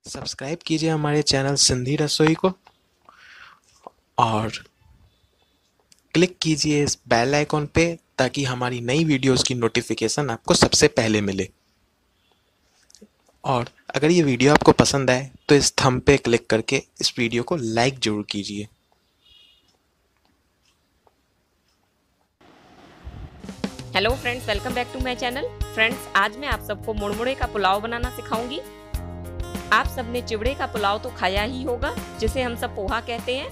Subscribe कीजिए हमारे channel Sindhi रसोई को और क्लिक कीजिए इस बेल आइकॉन पे ताकि हमारी नई वीडियोस की नोटिफिकेशन आपको सबसे पहले मिले। और अगर ये वीडियो आपको पसंद आए तो इस थंब पे क्लिक करके इस वीडियो को लाइक जरूर कीजिए। Hello friends, welcome back to my channel. Friends, आज मैं आप सबको मुड़मुड़े का पुलाव बनाना सिखाऊंगी। आप सबने चिवड़े का पुलाव तो खाया ही होगा, जिसे हम सब पोहा कहते हैं।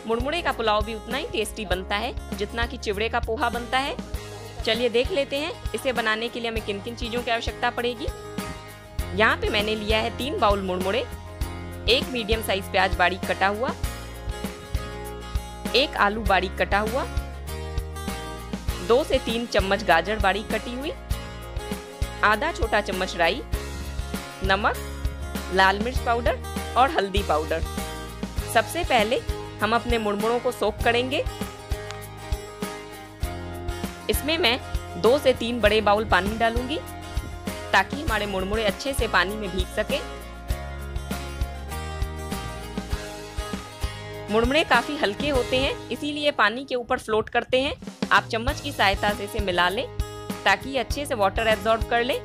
मुड़मुड़े का पुलाव भी उतना ही टेस्टी बनता है जितना कि चिवड़े का पोहा बनता है। चलिए देख लेते हैं इसे बनाने के लिए हमें किन किन चीजों की आवश्यकता पड़ेगी। यहाँ पे मैंने लिया है 3 बाउल मुड़मुड़े, 1 मीडियम साइज प्याज बारीक कटा हुआ, 1 आलू बारीक कटा हुआ, 2 से 3 चम्मच गाजर बारीक कटी हुई, आधा छोटा चम्मच राई, नमक, लाल मिर्च पाउडर और हल्दी पाउडर। सबसे पहले हम अपने मुड़मुड़ों को सोक करेंगे। इसमें मैं 2 से 3 बड़े बाउल पानी डालूंगी ताकि हमारे मुड़मुड़े अच्छे से पानी में भीग सके। मुड़मुड़े काफी हल्के होते हैं, इसीलिए पानी के ऊपर फ्लोट करते हैं। आप चम्मच की सहायता से इसे मिला लें ताकि ये अच्छे से वाटर एब्जॉर्ब कर ले।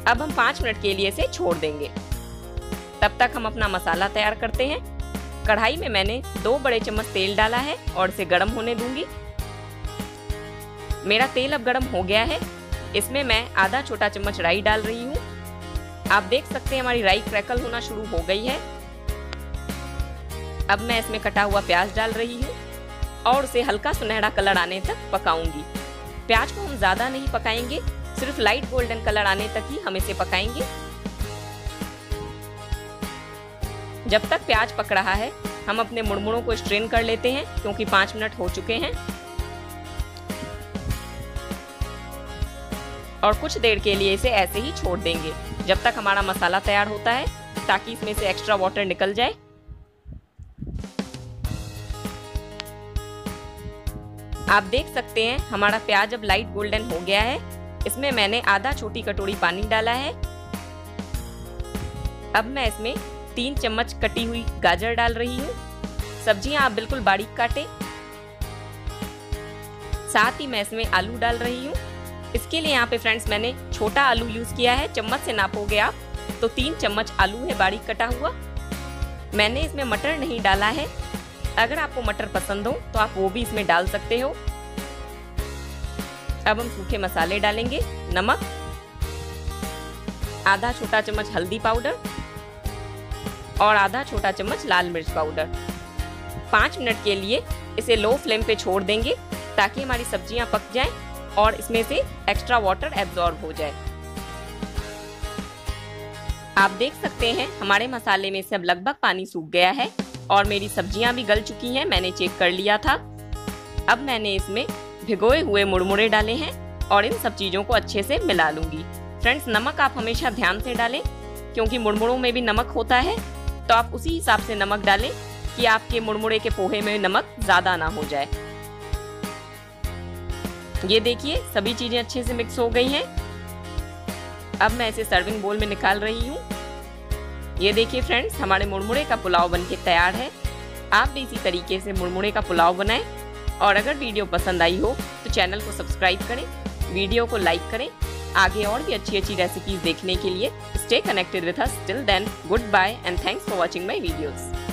अब हम 5 मिनट के लिए इसे छोड़ देंगे। तब तक हम अपना मसाला तैयार करते हैं। कढ़ाई में मैंने 2 बड़े चम्मच तेल डाला है और इसे गर्म होने दूंगी। मेरा तेल अब गर्म हो गया है। इसमें मैं आधा छोटा चम्मच राई डाल रही हूँ। आप देख सकते हैं हमारी राई क्रैकल होना शुरू हो गई है। अब मैं इसमें कटा हुआ प्याज डाल रही हूँ और उसे हल्का सुनहरा कलर आने तक पकाऊंगी। प्याज को हम ज्यादा नहीं पकाएंगे, सिर्फ लाइट गोल्डन कलर आने तक ही हम इसे पकाएंगे। जब तक प्याज पक रहा है हम अपने मुड़मुड़ों को स्ट्रेन कर लेते हैं क्योंकि 5 मिनट हो चुके हैं। और कुछ देर के लिए इसे ऐसे ही छोड़ देंगे जब तक हमारा मसाला तैयार होता है, ताकि इसमें से एक्स्ट्रा वाटर निकल जाए। आप देख सकते हैं हमारा प्याज अब लाइट गोल्डन हो गया है। इसमें मैंने आधा छोटी कटोरी पानी डाला है। अब मैं इसमें 3 चम्मच कटी हुई गाजर डाल रही हूँ। सब्जियां आप बिल्कुल बारीक काटें। साथ ही मैं इसमें आलू डाल रही हूँ। इसके लिए यहाँ पे फ्रेंड्स मैंने छोटा आलू यूज किया है। चम्मच से नापोगे आप तो 3 चम्मच आलू है बारीक कटा हुआ। मैंने इसमें मटर नहीं डाला है। अगर आपको मटर पसंद हो तो आप वो भी इसमें डाल सकते हो। अब हम सूखे मसाले डालेंगे। नमक, आधा छोटा चम्मच हल्दी पाउडर और आधा छोटा चम्मच लाल मिर्च पाउडर। 5 मिनट के लिए इसे लो फ्लेम पे छोड़ देंगे ताकि हमारी सब्जियां पक जाएं और इसमें से एक्स्ट्रा वाटर एब्जॉर्ब हो जाए। आप देख सकते हैं हमारे मसाले में से अब लगभग पानी सूख गया है और मेरी सब्जियां भी गल चुकी हैं। मैंने चेक कर लिया था। अब मैंने इसमें भिगोए हुए मुड़मुड़े डाले हैं और इन सब चीजों को अच्छे से मिला लूंगी। फ्रेंड्स, नमक आप हमेशा ध्यान से डालें क्योंकि मुड़मुड़ों में भी नमक होता है, तो आप उसी हिसाब से नमक डालें कि आपके मुड़मुड़े के पोहे में नमक ज्यादा ना हो जाए। ये देखिए सभी चीजें अच्छे से मिक्स हो गई हैं। अब मैं इसे सर्विंग बोल में निकाल रही हूँ। ये देखिए फ्रेंड्स, हमारे मुड़मुड़े का पुलाव बनके तैयार है। आप भी इसी तरीके से मुड़मुड़े का पुलाव बनाएं। और अगर वीडियो पसंद आई हो तो चैनल को सब्सक्राइब करें, वीडियो को लाइक करें। आगे और भी अच्छी अच्छी रेसिपीज देखने के लिए stay connected with us. Till then, goodbye and thanks for watching my videos.